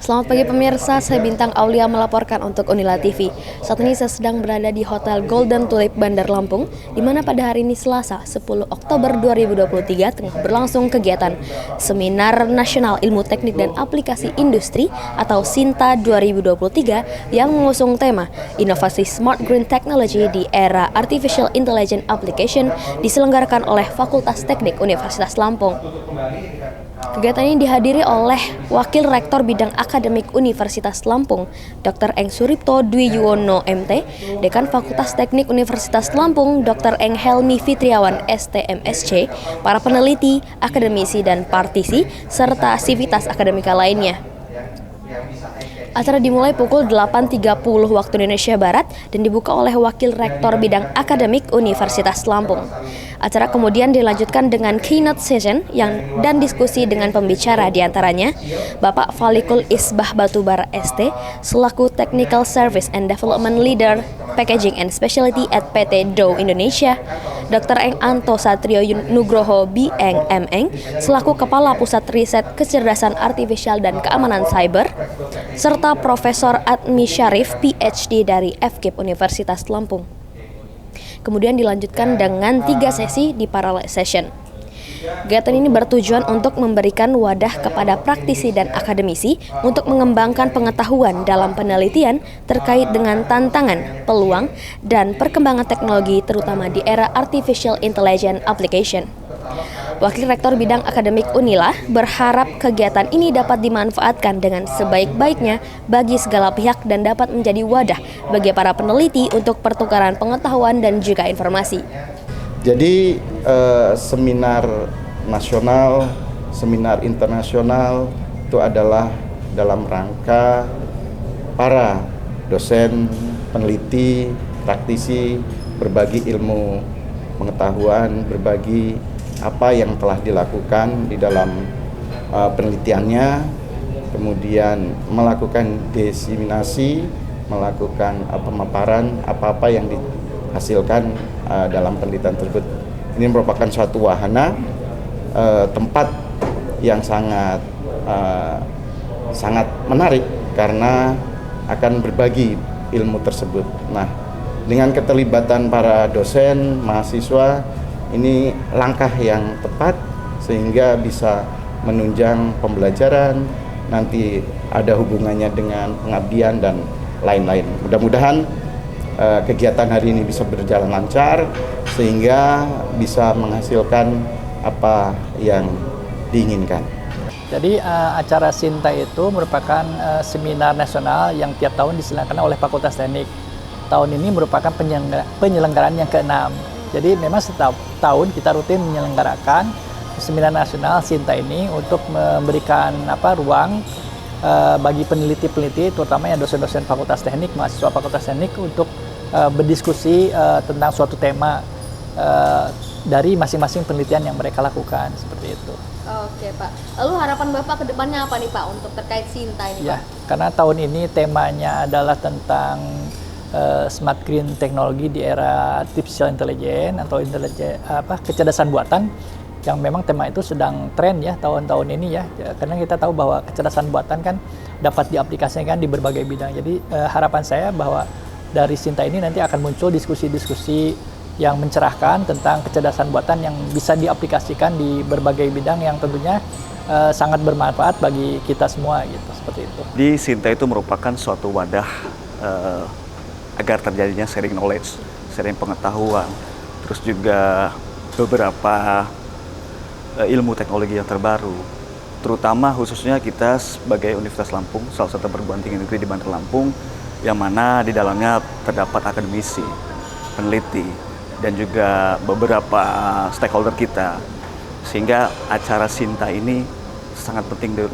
Selamat pagi pemirsa, saya Bintang Aulia melaporkan untuk Unila TV. Saat ini saya sedang berada di Hotel Golden Tulip Bandar Lampung, di mana pada hari ini Selasa 10 Oktober 2023 tengah berlangsung kegiatan Seminar Nasional Ilmu Teknik dan Aplikasi Industri atau SINTA 2023 yang mengusung tema Inovasi Smart Green Technology di Era Artificial Intelligence Application diselenggarakan oleh Fakultas Teknik Universitas Lampung. Kegiatan ini dihadiri oleh Wakil Rektor Bidang Akademik Universitas Lampung, Dr. Eng Suripto Dwi Yuwono MT, Dekan Fakultas Teknik Universitas Lampung, Dr. Eng Helmi Fitriawan STMSC, para peneliti, akademisi, dan partisi, serta sivitas akademika lainnya. Acara dimulai pukul 8.30 waktu Indonesia Barat dan dibuka oleh Wakil Rektor Bidang Akademik Universitas Lampung. Acara kemudian dilanjutkan dengan keynote session dan diskusi dengan pembicara diantaranya Bapak Falikul Isbah Batubara ST selaku Technical Service and Development Leader Packaging and Specialty at PT Dow Indonesia, Dr. Eng Anto Satrio Nugroho BEng MEng selaku Kepala Pusat Riset Kecerdasan Artifisial dan Keamanan Cyber, serta Profesor Admi Syarif PhD dari FKIP Universitas Lampung. Kemudian dilanjutkan dengan 3 sesi di parallel session. Kegiatan ini bertujuan untuk memberikan wadah kepada praktisi dan akademisi untuk mengembangkan pengetahuan dalam penelitian terkait dengan tantangan, peluang, dan perkembangan teknologi terutama di era Artificial Intelligence Application. Wakil Rektor Bidang Akademik Unila berharap kegiatan ini dapat dimanfaatkan dengan sebaik-baiknya bagi segala pihak dan dapat menjadi wadah bagi para peneliti untuk pertukaran pengetahuan dan juga informasi. Jadi seminar nasional, seminar internasional itu adalah dalam rangka para dosen, peneliti, praktisi berbagi ilmu pengetahuan, berbagi apa yang telah dilakukan di dalam penelitiannya, kemudian melakukan diseminasi, melakukan pemaparan apa-apa yang dihasilkan dalam penelitian tersebut. Ini merupakan suatu wahana tempat yang sangat menarik karena akan berbagi ilmu tersebut. Nah, dengan keterlibatan para dosen, mahasiswa, ini langkah yang tepat sehingga bisa menunjang pembelajaran, nanti ada hubungannya dengan pengabdian dan lain-lain. Mudah-mudahan kegiatan hari ini bisa berjalan lancar sehingga bisa menghasilkan apa yang diinginkan. Jadi acara SINTA itu merupakan seminar nasional yang tiap tahun diselenggarakan oleh Fakultas Teknik. Tahun ini merupakan penyelenggaraan yang ke-6. Jadi memang setiap tahun kita rutin menyelenggarakan seminar nasional SINTA ini untuk memberikan ruang bagi peneliti-peneliti, terutama yang dosen-dosen Fakultas Teknik, mahasiswa Fakultas Teknik untuk berdiskusi tentang suatu tema dari masing-masing penelitian yang mereka lakukan, seperti itu. Oke Pak, lalu harapan Bapak ke depannya apa nih Pak untuk terkait SINTA ini ya, Pak? Karena tahun ini temanya adalah tentang smart green teknologi di era artificial intelligence atau kecerdasan buatan, yang memang tema itu sedang tren ya tahun-tahun ini ya, karena kita tahu bahwa kecerdasan buatan kan dapat diaplikasikan di berbagai bidang. Jadi harapan saya bahwa dari SINTA ini nanti akan muncul diskusi-diskusi yang mencerahkan tentang kecerdasan buatan yang bisa diaplikasikan di berbagai bidang yang tentunya sangat bermanfaat bagi kita semua gitu, seperti itu. Di SINTA itu merupakan suatu wadah agar terjadinya sharing knowledge, sharing pengetahuan, terus juga beberapa ilmu teknologi yang terbaru. Terutama khususnya kita sebagai Universitas Lampung, salah satu perguruan tinggi negeri di Bandar Lampung, yang mana di dalamnya terdapat akademisi, peneliti, dan juga beberapa stakeholder kita. Sehingga acara SINTA ini sangat penting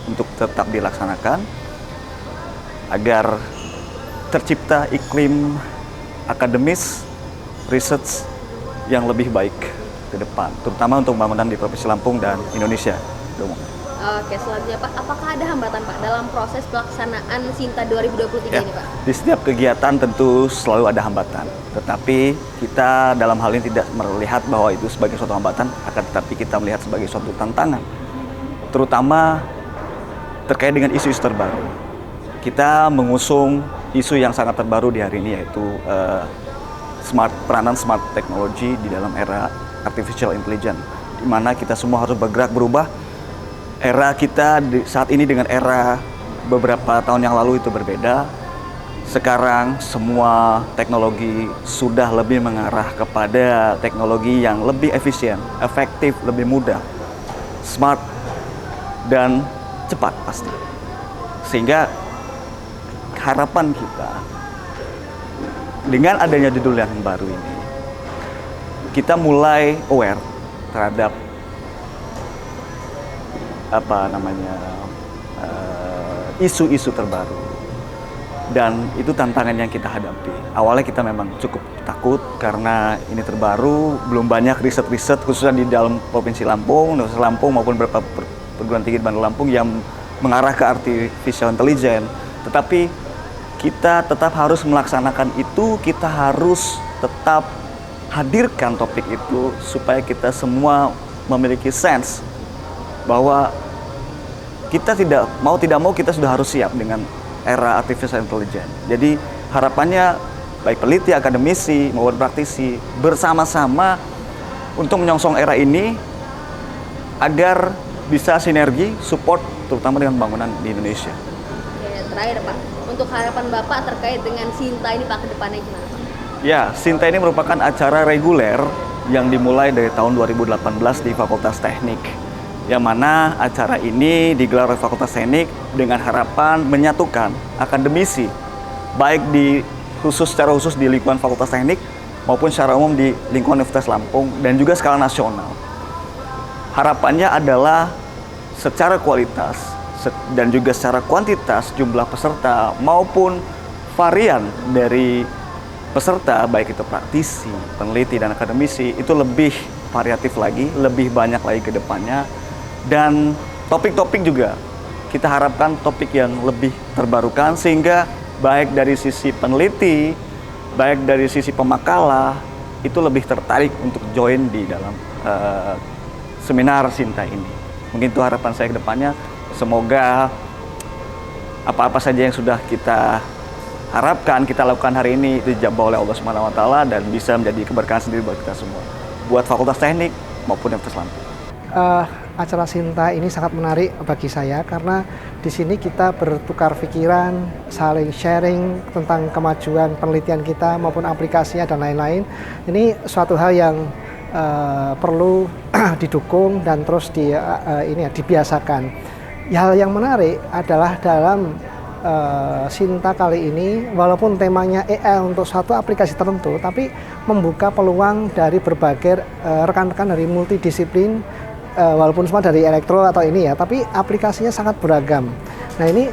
untuk tetap dilaksanakan agar tercipta iklim akademis, research yang lebih baik ke depan, terutama untuk pembangunan di Provinsi Lampung dan Indonesia. Oke, selanjutnya Pak, apakah ada hambatan Pak dalam proses pelaksanaan SINTA 2023 ini Pak? Di setiap kegiatan tentu selalu ada hambatan, tetapi kita dalam hal ini tidak melihat bahwa itu sebagai suatu hambatan, akan tetapi kita melihat sebagai suatu tantangan, terutama terkait dengan isu-isu terbaru. Kita mengusung isu yang sangat terbaru di hari ini, yaitu peranan smart technology di dalam era artificial intelligence, di mana kita semua harus bergerak berubah. Era kita saat ini dengan era beberapa tahun yang lalu itu berbeda. Sekarang semua teknologi sudah lebih mengarah kepada teknologi yang lebih efisien, efektif, lebih mudah, smart, dan cepat pasti. Sehingga harapan kita dengan adanya judul yang baru ini, kita mulai aware terhadap isu-isu terbaru, dan itu tantangan yang kita hadapi. Awalnya kita memang cukup takut karena ini terbaru, belum banyak riset-riset khususnya di dalam Provinsi Lampung, Universitas Lampung maupun beberapa perguruan tinggi di Bandar Lampung yang mengarah ke artificial intelligence. Tetapi kita tetap harus melaksanakan itu, kita harus tetap hadirkan topik itu supaya kita semua memiliki sense bahwa kita tidak mau kita sudah harus siap dengan era artificial intelligence. Jadi harapannya baik peneliti, akademisi maupun praktisi bersama-sama untuk menyongsong era ini agar bisa sinergi, support terutama dengan pembangunan di Indonesia. Oke, terakhir Pak, untuk harapan Bapak terkait dengan Sinta ini Pak, ke depannya gimana Pak? Ya, Sinta ini merupakan acara reguler yang dimulai dari tahun 2018 di Fakultas Teknik, yang mana acara ini digelar oleh Fakultas Teknik dengan harapan menyatukan akademisi baik secara khusus di lingkungan Fakultas Teknik maupun secara umum di lingkungan Universitas Lampung dan juga skala nasional. Harapannya adalah secara kualitas dan juga secara kuantitas jumlah peserta maupun varian dari peserta, baik itu praktisi, peneliti, dan akademisi, itu lebih variatif lagi, lebih banyak lagi ke depannya. Dan topik-topik juga kita harapkan topik yang lebih terbarukan, sehingga baik dari sisi peneliti, baik dari sisi pemakalah, itu lebih tertarik untuk join di dalam seminar Sinta ini. Mungkin itu harapan saya ke depannya. Semoga apa-apa saja yang sudah kita harapkan, kita lakukan hari ini itu dijabah oleh Allah Subhanahu wa Ta'ala dan bisa menjadi keberkahan sendiri buat kita semua, buat Fakultas Teknik maupun Universitas Lampung. Acara Sinta ini sangat menarik bagi saya karena di sini kita bertukar pikiran, saling sharing tentang kemajuan penelitian kita maupun aplikasinya dan lain-lain. Ini suatu hal yang perlu didukung dan terus dibiasakan. Hal yang menarik adalah dalam Sinta kali ini, walaupun temanya AI untuk satu aplikasi tertentu, tapi membuka peluang dari berbagai rekan-rekan dari multidisiplin, walaupun semua dari elektro atau ini ya, tapi aplikasinya sangat beragam. Nah ini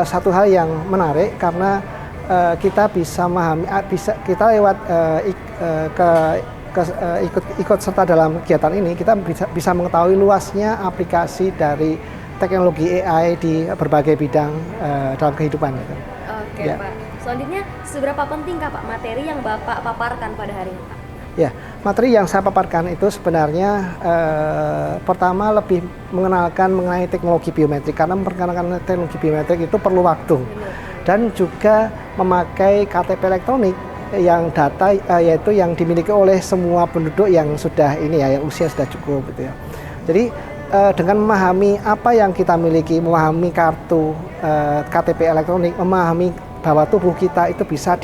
satu hal yang menarik karena kita bisa memahami, kita lewat ikut serta dalam kegiatan ini, kita bisa mengetahui luasnya aplikasi dari teknologi AI di berbagai bidang dalam kehidupan. Oke ya. Pak, selanjutnya seberapa pentingkah Pak materi yang Bapak paparkan pada hari ini Pak? Ya, materi yang saya paparkan itu sebenarnya pertama lebih mengenalkan mengenai teknologi biometrik, karena memperkenalkan teknologi biometrik itu perlu waktu. Dan juga memakai KTP elektronik yang data yaitu yang dimiliki oleh semua penduduk yang sudah ini ya, yang usia sudah cukup gitu ya. Jadi dengan memahami apa yang kita miliki, memahami kartu KTP elektronik, memahami bahwa tubuh kita itu bisa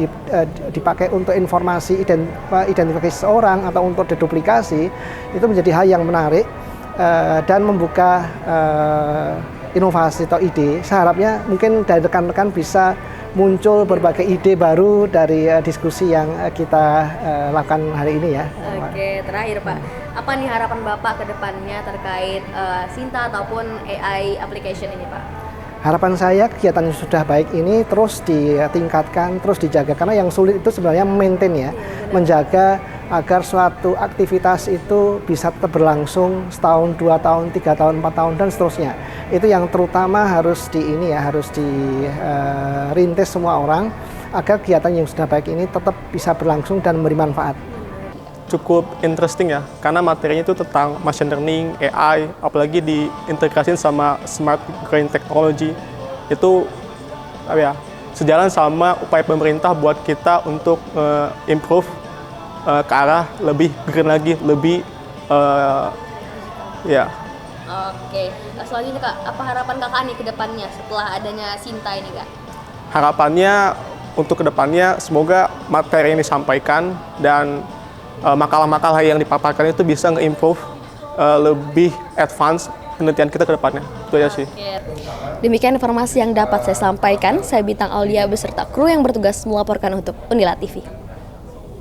dipakai untuk informasi identifikasi seseorang atau untuk deduplikasi, itu menjadi hal yang menarik dan membuka inovasi atau ide. Seharapnya mungkin dari rekan-rekan bisa muncul berbagai ide baru dari diskusi yang kita lakukan hari ini ya. Oke, terakhir Pak, apa nih harapan Bapak ke depannya terkait Sinta ataupun AI application ini Pak? Harapan saya kegiatan yang sudah baik ini terus ditingkatkan, terus dijaga, karena yang sulit itu sebenarnya maintain ya, menjaga agar suatu aktivitas itu bisa tetap berlangsung setahun, 2 tahun, 3 tahun, 4 tahun dan seterusnya. Itu yang terutama harus harus dirintis semua orang agar kegiatan yang sudah baik ini tetap bisa berlangsung dan memberi manfaat. cukup interesting ya, karena materinya itu tentang machine learning, AI, apalagi diintegrasikan sama smart green technology. Itu sejalan sama upaya pemerintah buat kita untuk improve ke arah lebih green lagi, lebih Oke, selanjutnya Kak, apa harapan Kakak nih ke depannya setelah adanya Sinta ini Kak? Harapannya untuk kedepannya semoga materi yang disampaikan dan makalah-makalah yang dipaparkan itu bisa nge-improve lebih advance penelitian kita ke depannya. Itu aja sih. Demikian informasi yang dapat saya sampaikan. Saya Bintang Aulia beserta kru yang bertugas melaporkan untuk Unila TV.